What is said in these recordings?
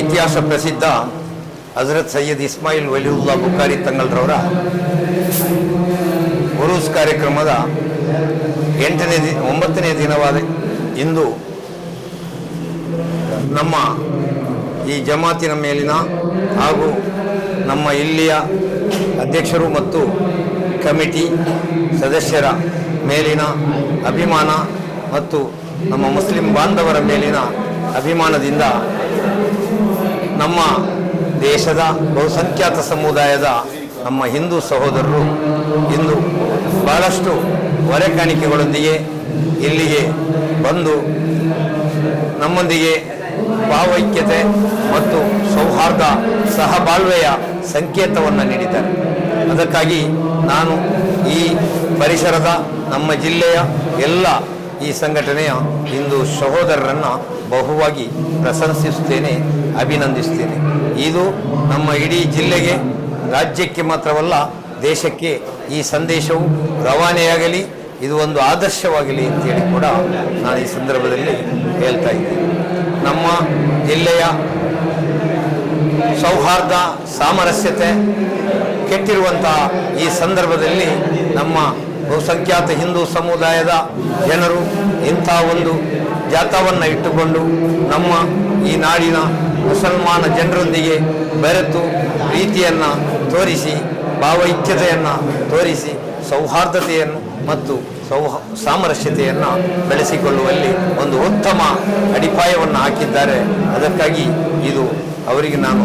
ಇತಿಹಾಸ ಪ್ರಸಿದ್ಧ ಹಜರತ್ ಸೈಯದ್ ಇಸ್ಮಾಯಿಲ್ ವಲಿಯುಲ್ಲಾ ಬುಖಾರಿ ತಂಗಲ್ರವರ ಉರೂಸ್ ಕಾರ್ಯಕ್ರಮದ 9ನೇ ದಿನವಾದ ಇಂದು ನಮ್ಮ ಈ ಜಮಾತಿನ ಮೇಲಿನ ಹಾಗೂ ನಮ್ಮ ಇಲ್ಲಿಯ ಅಧ್ಯಕ್ಷರು ಮತ್ತು ಕಮಿಟಿ ಸದಸ್ಯರ ಮೇಲಿನ ಅಭಿಮಾನ ಮತ್ತು ನಮ್ಮ ಮುಸ್ಲಿಂ ಬಾಂಧವರ ಮೇಲಿನ ಅಭಿಮಾನದಿಂದ ನಮ್ಮ ದೇಶದ ಬಹುಸಂಖ್ಯಾತ ಸಮುದಾಯದ ನಮ್ಮ ಹಿಂದೂ ಸಹೋದರರು ಇಂದು ಬಹಳಷ್ಟು ಹೊರೆಕಾಣಿಕೆಗಳೊಂದಿಗೆ ಇಲ್ಲಿಗೆ ಬಂದು ನಮ್ಮೊಂದಿಗೆ ಭಾವೈಕ್ಯತೆ ಮತ್ತು ಸೌಹಾರ್ದ ಸಹಬಾಳ್ವೆಯ ಸಂಕೇತವನ್ನು ನೀಡಿದ್ದಾರೆ. ಅದಕ್ಕಾಗಿ ನಾನು ಈ ಪರಿಸರದ ನಮ್ಮ ಜಿಲ್ಲೆಯ ಎಲ್ಲ ಈ ಸಂಘಟನೆಯ ಹಿಂದೂ ಸಹೋದರರನ್ನು ಬಹುವಾಗಿ ಪ್ರಶಂಸಿಸುತ್ತೇನೆ, ಅಭಿನಂದಿಸುತ್ತೇನೆ. ಇದು ನಮ್ಮ ಇಡೀ ಜಿಲ್ಲೆಗೆ, ರಾಜ್ಯಕ್ಕೆ ಮಾತ್ರವಲ್ಲ ದೇಶಕ್ಕೆ ಈ ಸಂದೇಶವು ರವಾನೆಯಾಗಲಿ, ಇದು ಒಂದು ಆದರ್ಶವಾಗಲಿ ಅಂತೇಳಿ ಕೂಡ ನಾನು ಈ ಸಂದರ್ಭದಲ್ಲಿ ಹೇಳ್ತಾ ಇದ್ದೀನಿ. ನಮ್ಮ ಜಿಲ್ಲೆಯ ಸೌಹಾರ್ದ ಸಾಮರಸ್ಯತೆ ಕೆಟ್ಟಿರುವಂತಹ ಈ ಸಂದರ್ಭದಲ್ಲಿ ನಮ್ಮ ಬಹುಸಂಖ್ಯಾತ ಹಿಂದೂ ಸಮುದಾಯದ ಜನರು ಇಂಥ ಒಂದು ಜಾಥಾವನ್ನು ಇಟ್ಟುಕೊಂಡು ನಮ್ಮ ಈ ನಾಡಿನ ಮುಸಲ್ಮಾನ ಜನರೊಂದಿಗೆ ಬೆರೆತು ಪ್ರೀತಿಯನ್ನು ತೋರಿಸಿ, ಭಾವೈಕ್ಯತೆಯನ್ನು ತೋರಿಸಿ, ಸೌಹಾರ್ದತೆಯನ್ನು ಮತ್ತು ಸಾಮರಸ್ಯತೆಯನ್ನು ಬೆಳೆಸಿಕೊಳ್ಳುವಲ್ಲಿ ಒಂದು ಉತ್ತಮ ಅಡಿಪಾಯವನ್ನು ಹಾಕಿದ್ದಾರೆ. ಅದಕ್ಕಾಗಿ ಇದು ಅವರಿಗೆ ನಾನು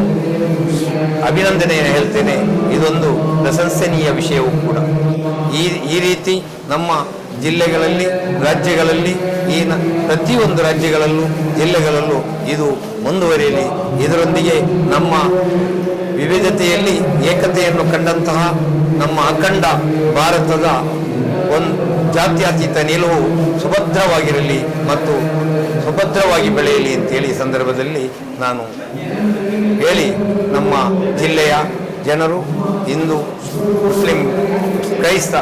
ಅಭಿನಂದನೆಯನ್ನು ಹೇಳ್ತೇನೆ. ಇದೊಂದು ಪ್ರಶಂಸನೀಯ ವಿಷಯವೂ ಕೂಡ. ಈ ರೀತಿ ನಮ್ಮ ಜಿಲ್ಲೆಗಳಲ್ಲಿ, ರಾಜ್ಯಗಳಲ್ಲಿ, ಪ್ರತಿಯೊಂದು ರಾಜ್ಯಗಳಲ್ಲೂ ಜಿಲ್ಲೆಗಳಲ್ಲೂ ಇದು ಮುಂದುವರಿಯಲಿ. ಇದರೊಂದಿಗೆ ನಮ್ಮ ವಿವಿಧತೆಯಲ್ಲಿ ಏಕತೆಯನ್ನು ಕಂಡಂತಹ ನಮ್ಮ ಅಖಂಡ ಭಾರತದ ಒಂದು ಜಾತ್ಯತೀತ ನಿಲುವು ಸುಭದ್ರವಾಗಿರಲಿ ಮತ್ತು ಸುಭದ್ರವಾಗಿ ಬೆಳೆಯಲಿ ಅಂತೇಳಿ ಈ ಸಂದರ್ಭದಲ್ಲಿ ನಾನು ಹೇಳಿ, ನಮ್ಮ ಜಿಲ್ಲೆಯ ಜನರು, ಹಿಂದೂ, ಮುಸ್ಲಿಂ, ಕ್ರೈಸ್ತ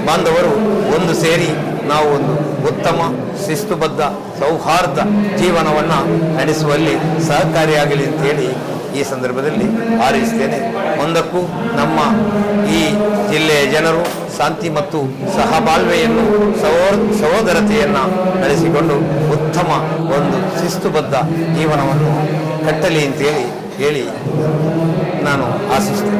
ಬಾಂಧವರು ಒಂದು ಸೇರಿ ನಾವು ಒಂದು ಉತ್ತಮ ಶಿಸ್ತುಬದ್ಧ ಸೌಹಾರ್ದ ಜೀವನವನ್ನು ನಡೆಸುವಲ್ಲಿ ಸಹಕಾರಿಯಾಗಲಿ ಅಂತೇಳಿ ಈ ಸಂದರ್ಭದಲ್ಲಿ ಹಾರೈಸ್ತೇನೆ. ಮುಂದಕ್ಕೂ ನಮ್ಮ ಈ ಜಿಲ್ಲೆಯ ಜನರು ಶಾಂತಿ ಮತ್ತು ಸಹಬಾಳ್ವೆಯನ್ನು, ಸಹೋದರತೆಯನ್ನು ನಡೆಸಿಕೊಂಡು ಉತ್ತಮ ಒಂದು ಶಿಸ್ತುಬದ್ಧ ಜೀವನವನ್ನು ಕಟ್ಟಲಿ ಅಂತೇಳಿ ಹೇಳಿ ನಾನು ಆಶಿಸ್ತೇನೆ.